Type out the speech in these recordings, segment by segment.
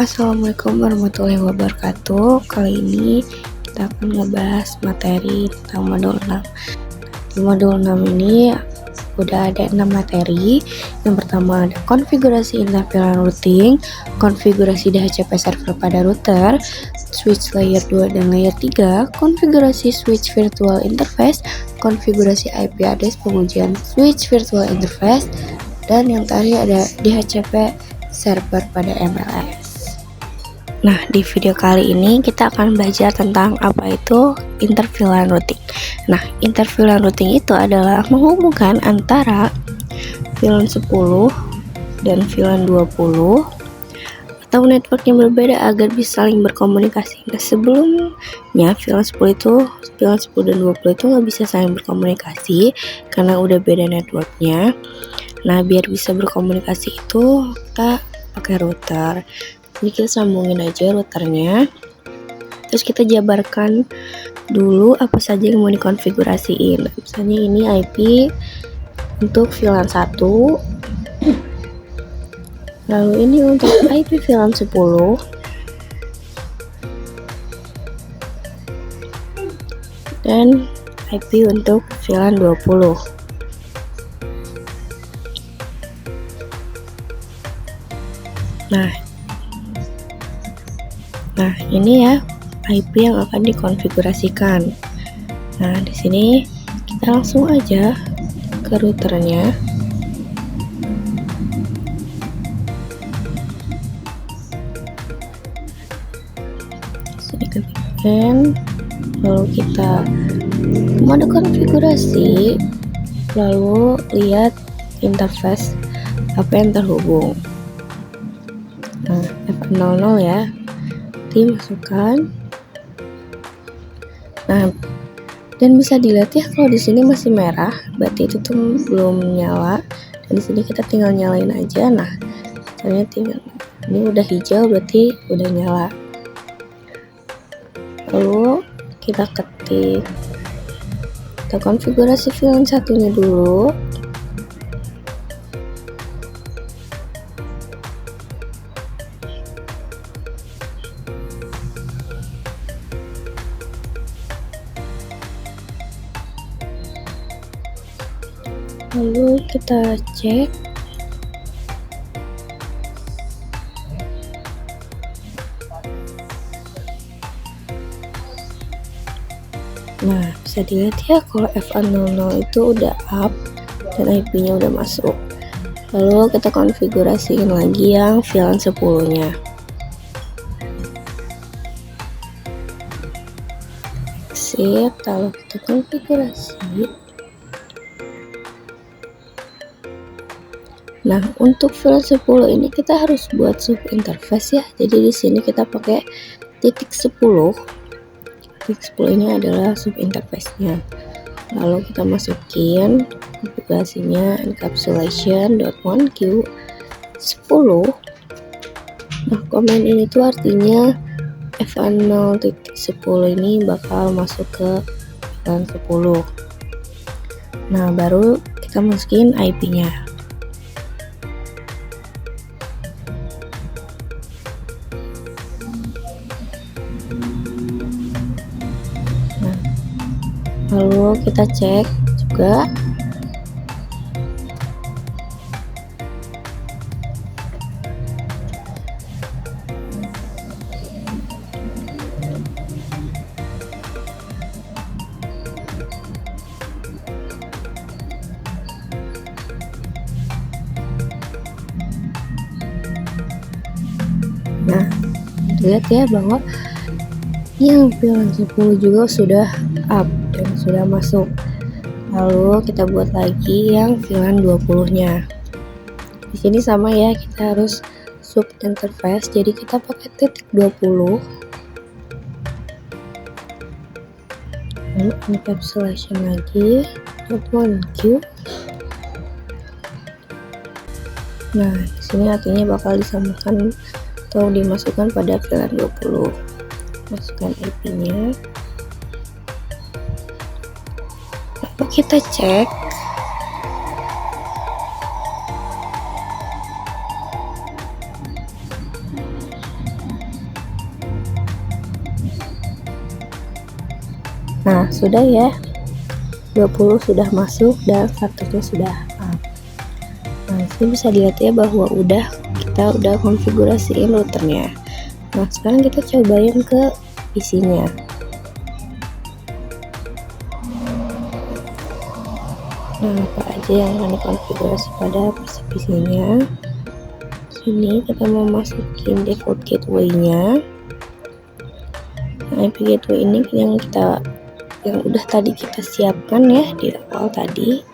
Assalamualaikum warahmatullahi wabarakatuh. Kali ini kita akan ngebahas materi tentang modul 6. Di modul 6 ini udah ada 6 materi. Yang pertama ada konfigurasi interface routing, konfigurasi DHCP server pada router, switch layer 2 dan layer 3, konfigurasi switch virtual interface, konfigurasi IP address pengujian switch virtual interface, dan yang terakhir ada DHCP server pada MLS. Nah, di video kali ini kita akan belajar tentang apa itu interVLAN routing. Nah, interVLAN routing itu adalah menghubungkan antara VLAN 10 dan VLAN 20 atau network yang berbeda agar bisa saling berkomunikasi. Nah, sebelumnya VLAN 10 dan 20 itu nggak bisa saling berkomunikasi karena udah beda networknya. Nah, biar bisa berkomunikasi itu kita pakai router. Jadi kita sambungin aja routernya, terus kita jabarkan dulu apa saja yang mau dikonfigurasiin. Misalnya ini IP untuk VLAN 1, lalu ini untuk IP VLAN 10, dan IP untuk VLAN 20. Nah, ini ya IP yang akan dikonfigurasikan. Nah, di sini kita langsung aja ke routernya. Sini ketikkan, lalu kita mode konfigurasi, lalu lihat interface apa yang terhubung. Nah, F00 ya, dimasukkan. Nah, dan bisa dilihat ya kalau di sini masih merah, berarti itu tuh belum nyala. Dan di sini kita tinggal nyalain aja. Nah, caranya tinggal ini udah hijau, berarti udah nyala. Lalu kita ketik, kita konfigurasi VLAN satunya dulu. Lalu kita cek. Nah, bisa dilihat ya kalau F00 itu udah up dan IP-nya udah masuk. Lalu kita konfigurasiin lagi yang VLAN 10-nya. Exit, lalu kita konfigurasi. Nah, untuk VLAN 10 ini kita harus buat sub interface ya. Jadi di sini kita pakai titik 10. Titik 10 ini adalah sub interface-nya. Lalu kita masukin konfigurasinya encapsulation.1q 10. Nah, komen ini tuh artinya F0.10 ini bakal masuk ke VLAN 10. Nah, baru kita masukin IP-nya. Lalu kita cek juga. Nah, lihat ya bahwa yang VLAN 10 juga sudah up dan sudah masuk. Lalu kita buat lagi yang VLAN 20-nya. Di sini sama ya, kita harus sub interface. Jadi kita pakai titik 20. Lalu encapsulation lagi .1q. Nah, di sini artinya bakal disamakan atau dimasukkan pada VLAN 20. Masukkan IP-nya. Lalu kita cek. Nah, sudah ya, 20 sudah masuk dan statusnya sudah up. Nah, ini bisa dilihat ya bahwa kita udah konfigurasiin routernya. Nah, sekarang kita cobain ke PC-nya. Nah, apa aja yang akan dikonfigurasi pada PC-nya? Sini kita mau masukin default gateway-nya. Nah, IP gateway ini yang udah tadi kita siapkan ya di awal tadi.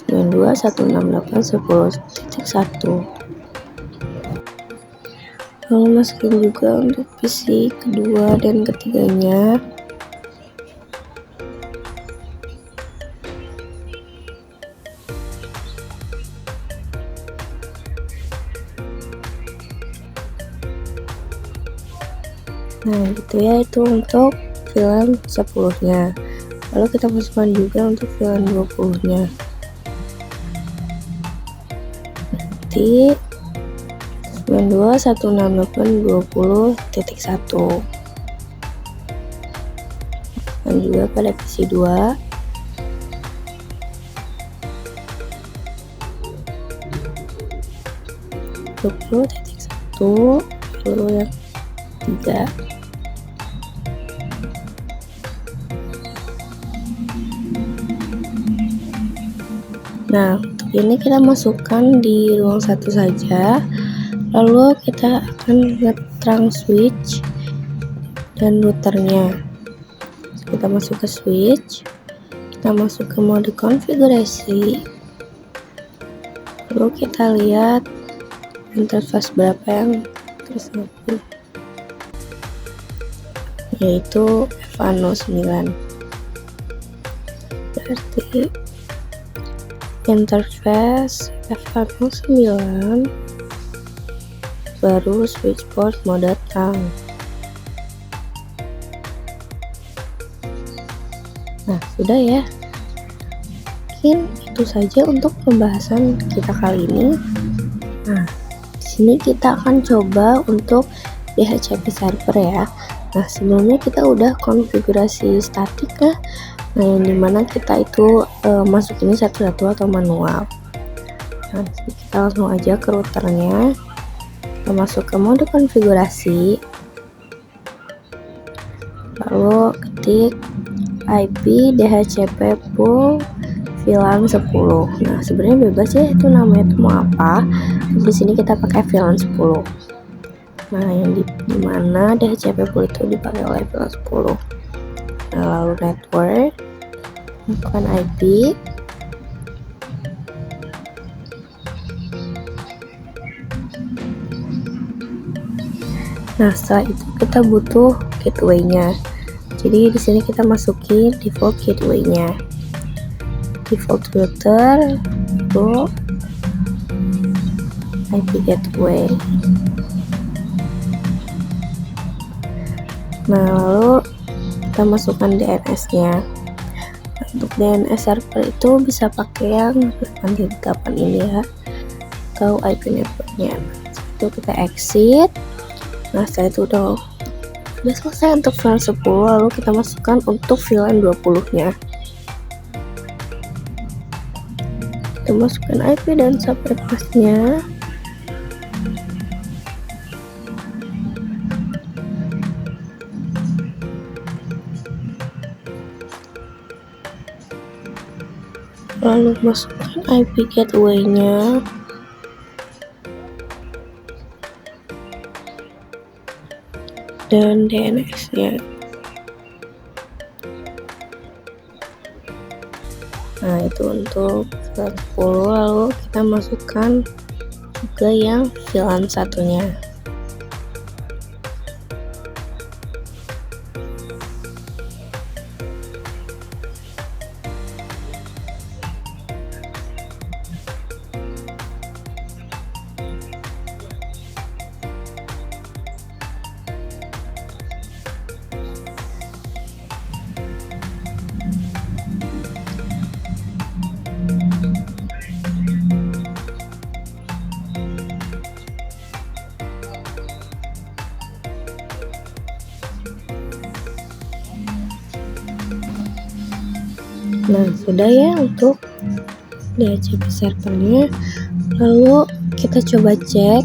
92.168.10.1. Lalu masukin juga untuk PC kedua dan ketiganya. Nah gitu ya, itu untuk VLAN 10 nya. Lalu kita masukkan juga untuk VLAN 20 nya. Nanti 92.168.20.1 dan juga pada PC 2. .1 lalu yang 3. Nah, untuk ini kita masukkan di ruang 1 saja. Lalu kita akan nge-trunk switch dan routernya. Kita masuk ke switch, kita masuk ke mode konfigurasi. Lalu kita lihat interface berapa yang tersambung, yaitu FA09. Berarti interface FA09 baru switch port mode trunk. Nah, sudah ya. Mungkin itu saja untuk pembahasan kita kali ini. Nah, di sini kita akan coba untuk DHCP server ya. Nah, sebelumnya kita udah konfigurasi statik ya. Nah, yang dimana kita itu masuk ini satu-satu atau manual. Nah, kita langsung aja ke routernya. Kita masuk ke mode konfigurasi. Lalu ketik IP DHCP pool VLAN 10. Nah, sebenarnya bebas ya itu namanya itu mau apa. Di sini kita pakai VLAN 10. Nah, yang dimana DHCP pool itu dipakai oleh VLAN 10. Nah, lalu network, bukan IP. Nah, setelah itu kita butuh gateway-nya. Jadi di sini kita masukin default gateway-nya. Default router itu IP gateway. Nah, lalu kita masukkan DNS-nya. Untuk DNS server itu bisa pakai yang 8.8 ini ya, atau IP networknya. Itu kita exit. Nah, setelah itu udah selesai untuk VLAN 10, lalu kita masukkan untuk VLAN 20 nya. Kita masukkan IP dan subnet mask-nya. Lalu masukkan IP gateway-nya. Dan DNS-nya. Nah, itu untuk VLAN 10, lalu kita masukkan juga yang VLAN satunya. Nah, sudah ya untuk DHCP servernya. Lalu kita coba cek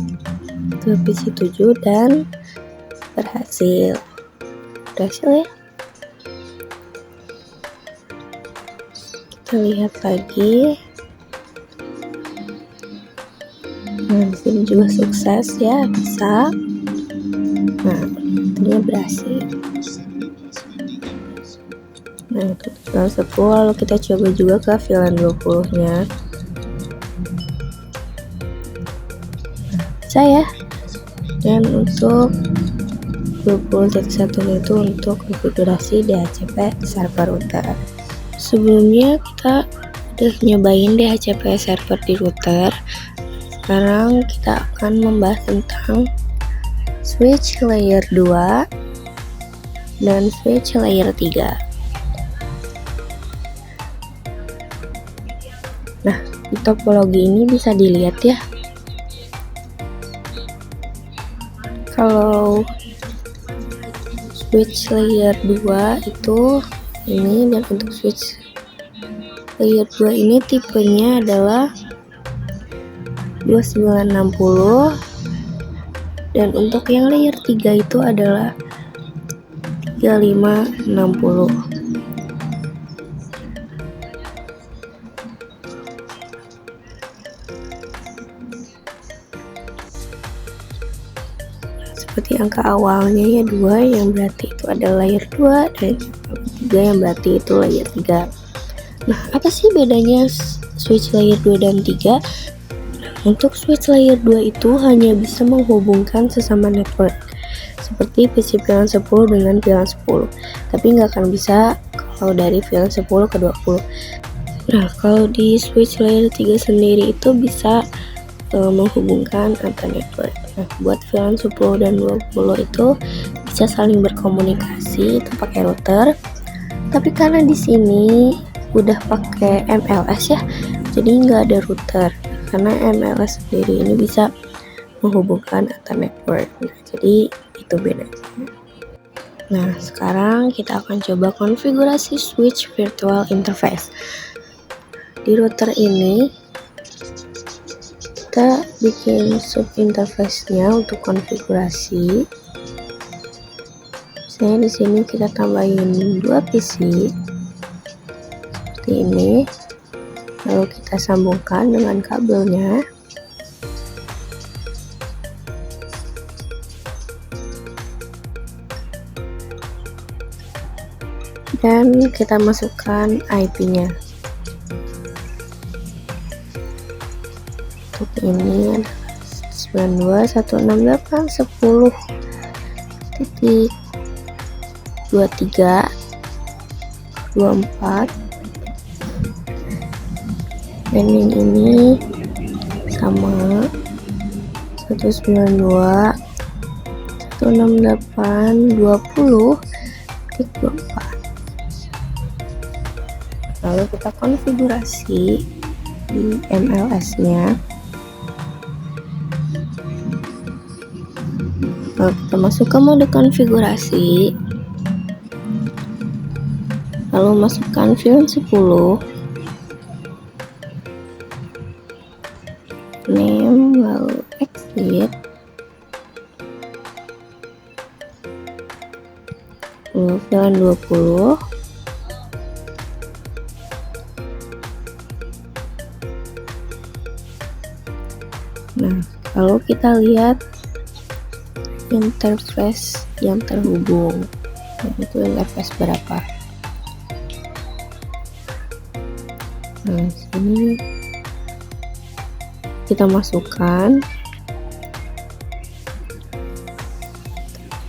ke PC 7 dan berhasil ya. Kita lihat lagi. Nah, di sini juga sukses ya, bisa. Nah, artinya berhasil. Nah, itu VLAN 10. Lalu kita coba juga ke VLAN 20 nya. Nah, bisa ya. Dan untuk 20.1 itu untuk konfigurasi DHCP server router. Sebelumnya kita udah nyobain DHCP server di router. Sekarang kita akan membahas tentang switch layer 2 dan switch layer 3. Nah, di topologi ini bisa dilihat ya. Kalau switch layer 2 itu ini, dan untuk switch layer 2 ini tipenya adalah 2960, dan untuk yang layer 3 itu adalah 3560. Seperti angka awalnya ya 2, yang berarti itu adalah layer 2, dan 3 yang berarti itu layer 3. Nah, apa sih bedanya switch layer 2 dan 3? Untuk switch layer 2 itu hanya bisa menghubungkan sesama network seperti PC VLAN 10 dengan VLAN 10, tapi nggak akan bisa kalau dari VLAN 10 ke 20. Nah, kalau di switch layer 3 sendiri itu bisa menghubungkan antar network. Nah, buat VLAN 10 dan 20 itu bisa saling berkomunikasi itu pakai router. Tapi karena di sini udah pakai MLS ya, jadi nggak ada router. Karena MLS sendiri ini bisa menghubungkan antar network. Nah, jadi itu bedanya. Nah, sekarang kita akan coba konfigurasi switch virtual interface. Di router ini kita bikin sub interface-nya untuk konfigurasi. Misalnya di sini kita tambahin 2 PC seperti ini. Lalu kita sambungkan dengan kabelnya. Dan kita masukkan IP-nya. Untuk ini adalah 92.168.10.23.24. Dan yang ini sama 192.168.20.24. Lalu kita konfigurasi di MLS-nya. Lalu kita masuk ke mode konfigurasi. Lalu masukkan VLAN 10. Name, lalu exit. Lalu VLAN 20. Nah, lalu kita lihat interface yang terhubung. Nah, itu interface berapa? Nah, sini kita masukkan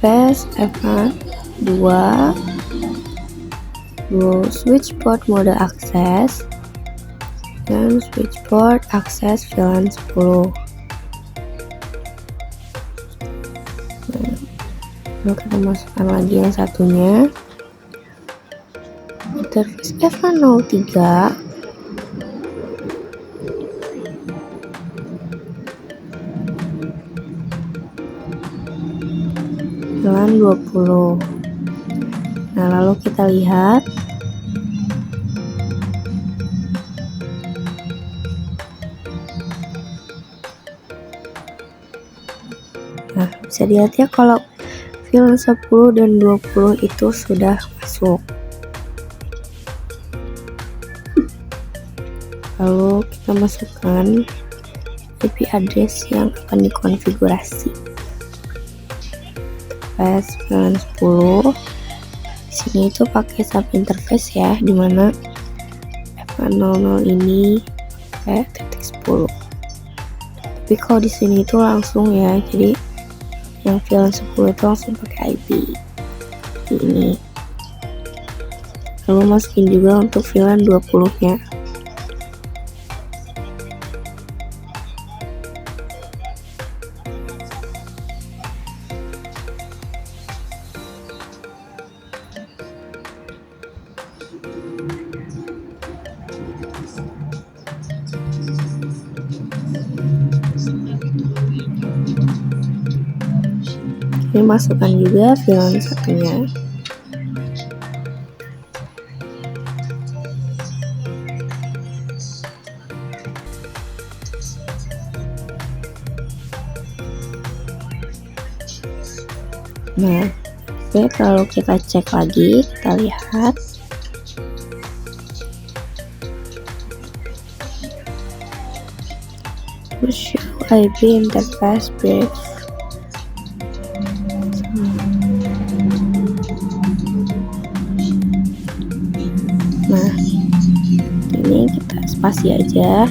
interface F2, switch port mode akses, dan switch port akses VLAN 10. Lalu kita masukkan lagi yang satunya, interface F03, VLAN 20. Nah, lalu kita lihat Nah, bisa dilihat ya kalau VLAN 10 dan 20 itu sudah masuk. Lalu kita masukkan IP address yang akan dikonfigurasi. VLAN 10. Sini itu pakai sub interface ya, dimana F00 ini pakai titik 10. Tapi kalau di sini itu langsung ya, jadi yang VLAN 10 itu langsung pakai IP ini. Lalu masukin juga untuk VLAN 20 nya. Ini masukkan juga VLAN satunya. Nah, oke, kalau kita cek lagi, kita lihat show IP interface brief. Nah, ini kita spasi aja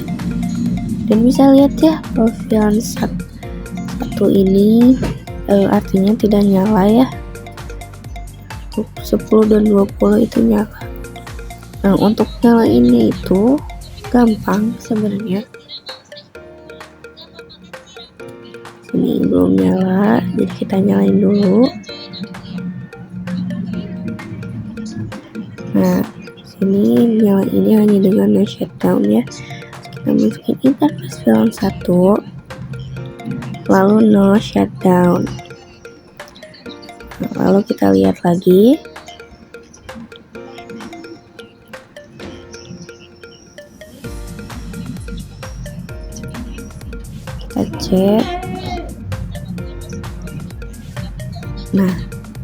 dan bisa lihat ya kalau VLAN satu ini artinya tidak nyala ya. 10 dan 20 itu nyala. Nah, untuk nyalainnya itu gampang sebenarnya. Ini belum nyala, jadi kita nyalain dulu. Nah, sini nyala ini hanya dengan no shutdown ya. Kita masukin interface VLAN 1, lalu no shutdown. Nah, lalu kita lihat lagi. Kita cek. Nah,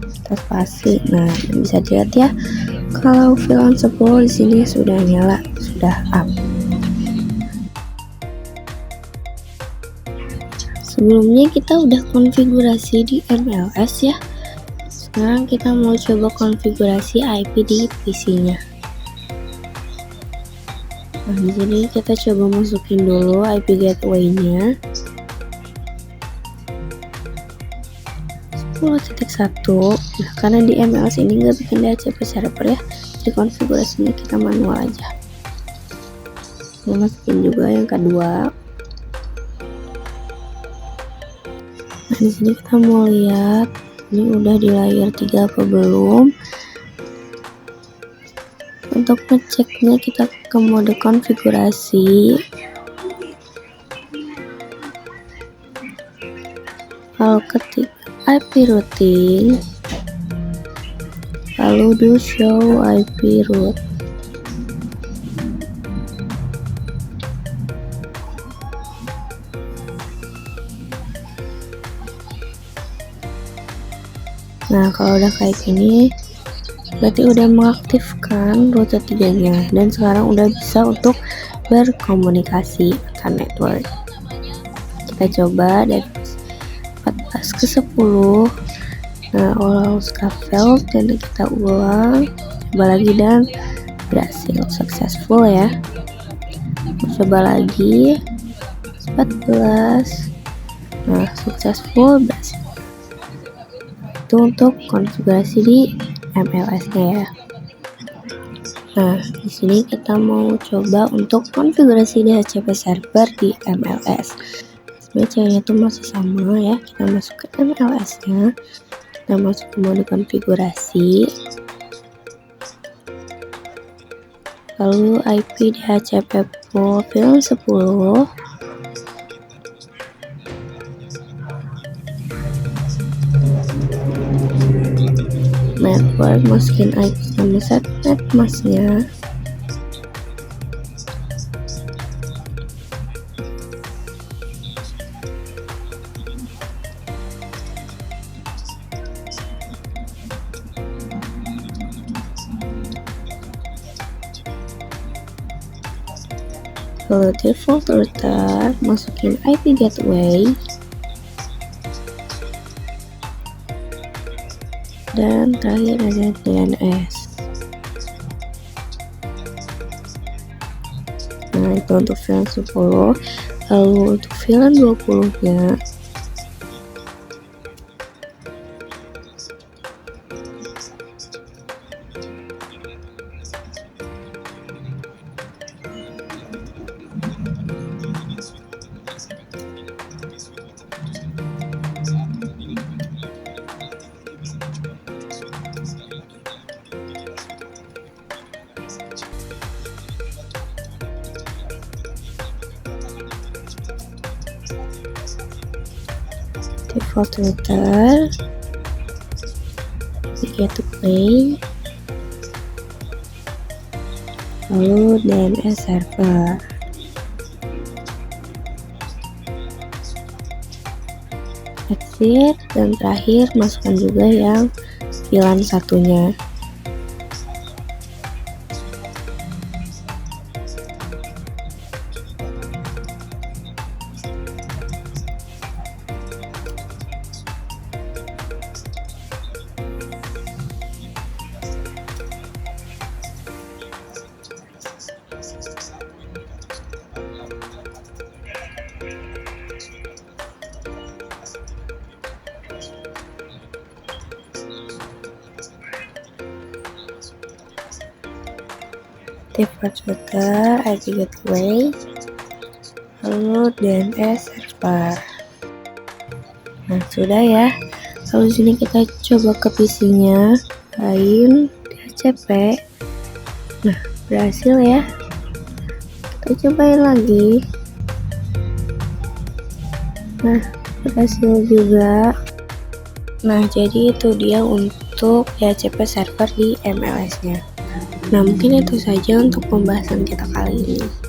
kita spasi. Nah, bisa dilihat ya kalau VLAN 10 di sini sudah nyala, sudah up. Sebelumnya kita udah konfigurasi di MLS ya. Sekarang kita mau coba konfigurasi IP di PC-nya. Nah, di sini kita coba masukin dulu IP gateway-nya. 10.1. Nah, karena di MLS ini nggak bikin DHCP server ya, di konfigurasinya kita manual aja. Kita masukin juga yang kedua. Nah, di sini kita mau lihat ini udah di layer 3 apa belum. Untuk ngeceknya kita ke mode konfigurasi. Kalau ketik IP routing, lalu do show IP route. Nah, kalau udah kayak gini berarti udah mengaktifkan rute 3-nya dan sekarang udah bisa untuk berkomunikasi antar network. Kita coba dari 14 ke 10. Nah, all scaffold dan kita ulang, coba lagi dan berhasil, successful ya. Coba lagi 14. Nah, successful, berhasil. Itu untuk konfigurasi di MLS-nya ya. Nah, di sini kita mau coba untuk konfigurasi DHCP server di MLS. Caranya itu masih sama ya, kita masuk ke MLS-nya, kita masuk ke mode konfigurasi, lalu IP DHCP VLAN 10, network, masukin IP sama setnet masnya. Follow default router, masukin IP gateway, dan terakhir ada DNS. Nah, itu untuk VLAN 10. Lalu untuk VLAN 20 nya default router, gateway, lalu DNS server. Exit, dan terakhir masukkan juga yang VLAN satunya. Default router, IP gateway, lalu DNS server. Nah, sudah ya. Lalu sini kita coba ke PC-nya, lain DHCP. Nah, berhasil ya. Kita cobain lagi. Nah, berhasil juga. Nah, jadi itu dia untuk DHCP server di MLS-nya. Nah, mungkin itu saja untuk pembahasan kita kali ini.